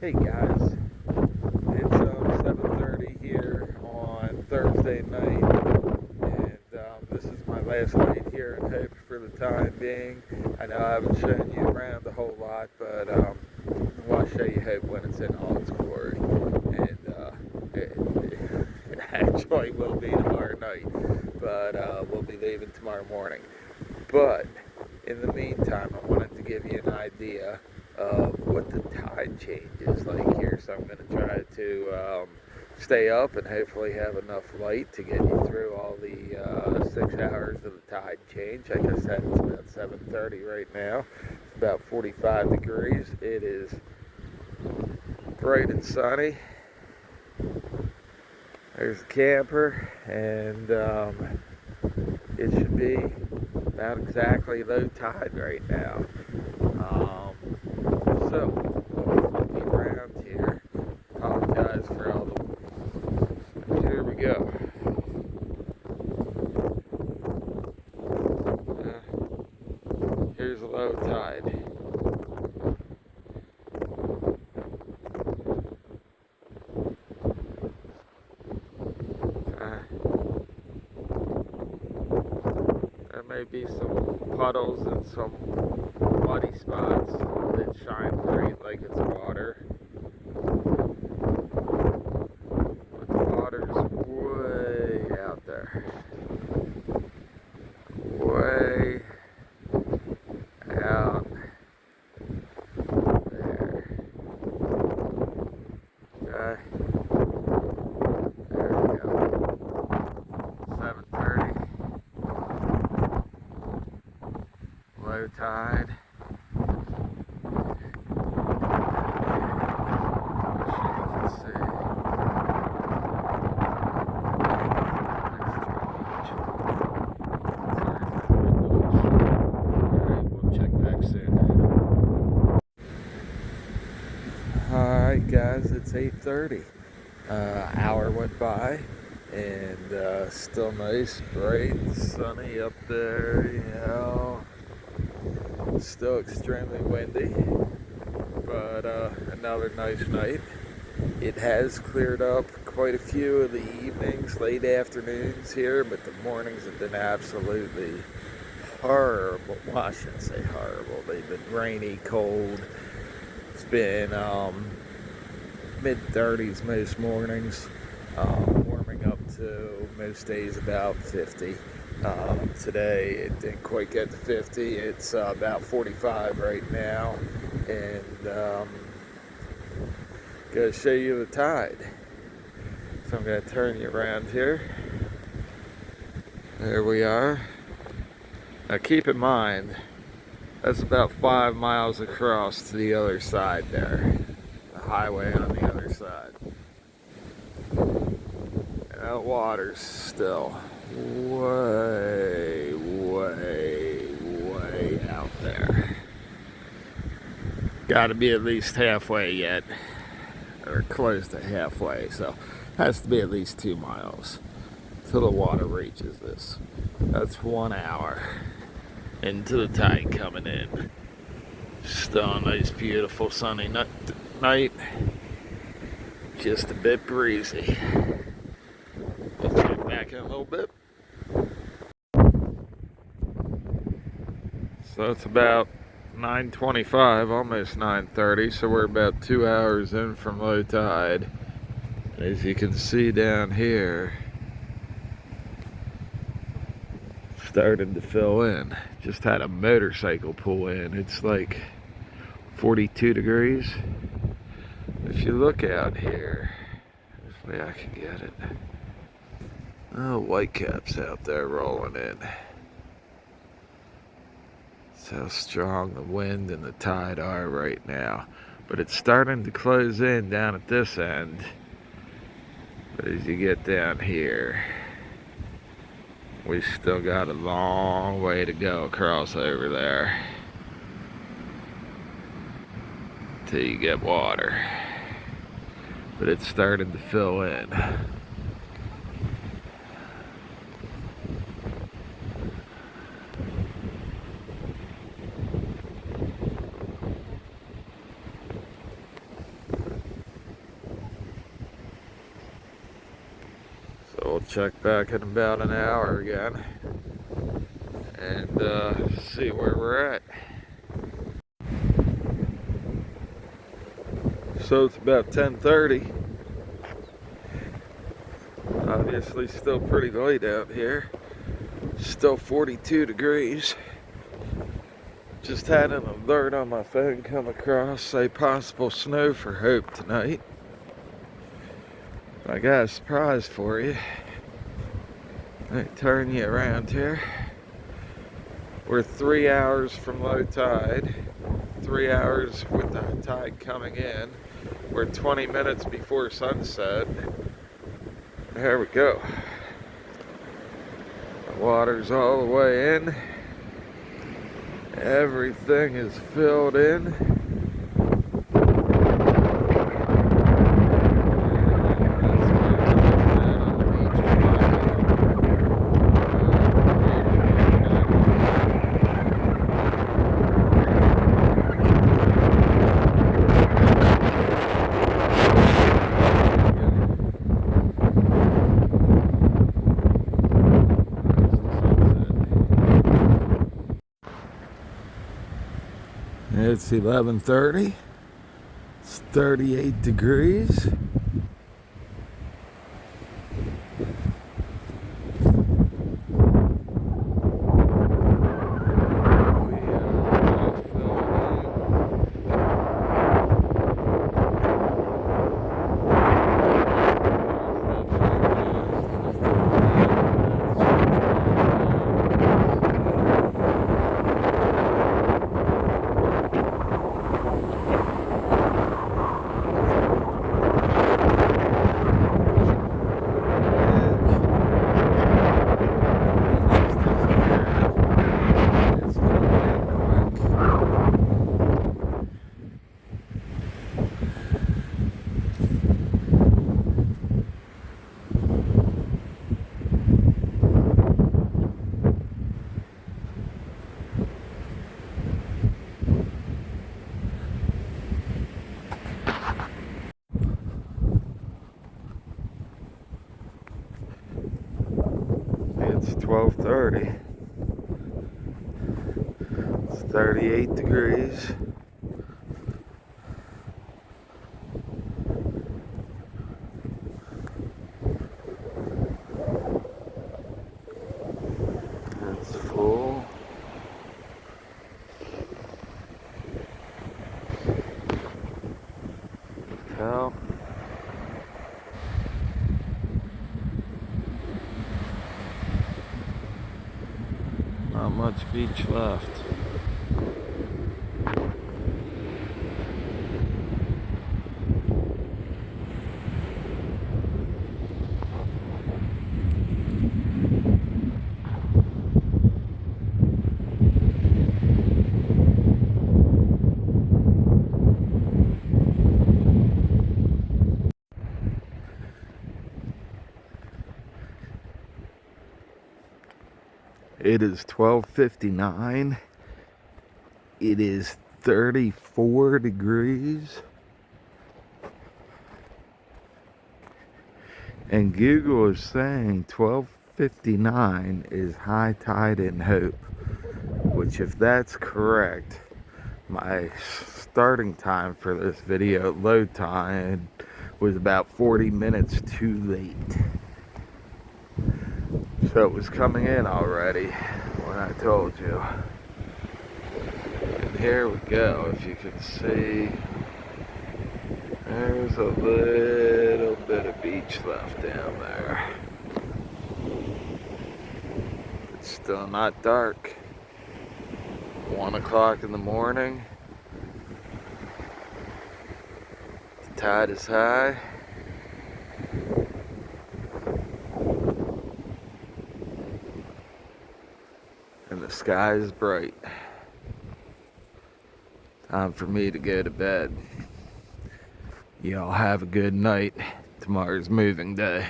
Hey guys, it's 7:30 here on Thursday night, and this is my last night here in Hope for the time being. I know I haven't shown you around a whole lot, but I want to show you Hope when it's in all its glory, and it actually will be tomorrow night, but we'll be leaving tomorrow morning. But in the meantime, I wanted to give you an idea of what the tide change is like here. So I'm going to try to stay up and hopefully have enough light to get you through all the 6 hours of the tide change. Like I said, it's about 7:30 right now. It's about 45 degrees. It is bright and sunny. There's the camper, and it should be about exactly low tide right now. So, we'll be around here. Apologize for all the. Here we go. Here's a low tide. There may be some puddles and some muddy spots that shine bright like it's water. But the water's way out there. Way out there. Okay. There we go. 7:30. Low tide. Alright guys, it's 8:30. Hour went by and still nice, bright, sunny up there, Still extremely windy, but another nice night. It has cleared up quite a few of the evenings, late afternoons here, but the mornings have been absolutely horrible. Well, I shouldn't say horrible. They've been rainy, cold. It's been mid-30s most mornings, warming up to most days about 50. Today it didn't quite get to 50. It's about 45 right now, and gonna show you the tide. So I'm gonna turn you around here. There we are. Now keep in mind, that's about 5 miles across to the other side there. The highway on the other side. And that water's still way, way, way out there. Gotta be at least halfway yet. Or close to halfway, so has to be at least 2 miles till the water reaches this. That's 1 hour into the tide coming in. Still a nice, beautiful sunny night. Just a bit breezy. Let's get back in a little bit. So it's about 9:25, almost 9:30, so we're about 2 hours in from low tide. As you can see down here, starting to fill in. Just had a motorcycle pull in. It's like 42 degrees. If you look out here, this way I can get it. Oh, whitecaps out there rolling in. That's how strong the wind and the tide are right now. But it's starting to close in down at this end. But as you get down here, we still got a long way to go across over there till you get water. But it's starting to fill in. check back in about an hour again and see where we're at. So it's about 10:30. Obviously still pretty late out here. Still 42 degrees. Just had an alert on my phone come across, say possible snow for Hope tonight. I got a surprise for you. Let me turn you around here. We're 3 hours from low tide. 3 hours with the tide coming in. We're 20 minutes before sunset. There we go. The water's all the way in. Everything is filled in. It's 11:30. It's 38 degrees. It's 12:30. It's 38 degrees. It's full. Hell. Not much beach left. It is 12:59. It is 34 degrees. And Google is saying 12:59 is high tide in Hope. Which, if that's correct, my starting time for this video, low tide, was about 40 minutes too late. So it was coming in already when I told you. And here we go. If you can see, there's a little bit of beach left down there. It's still not dark. 1 o'clock in the morning. The tide is high. And the sky is bright. Time for me to go to bed. Y'all have a good night. Tomorrow's moving day.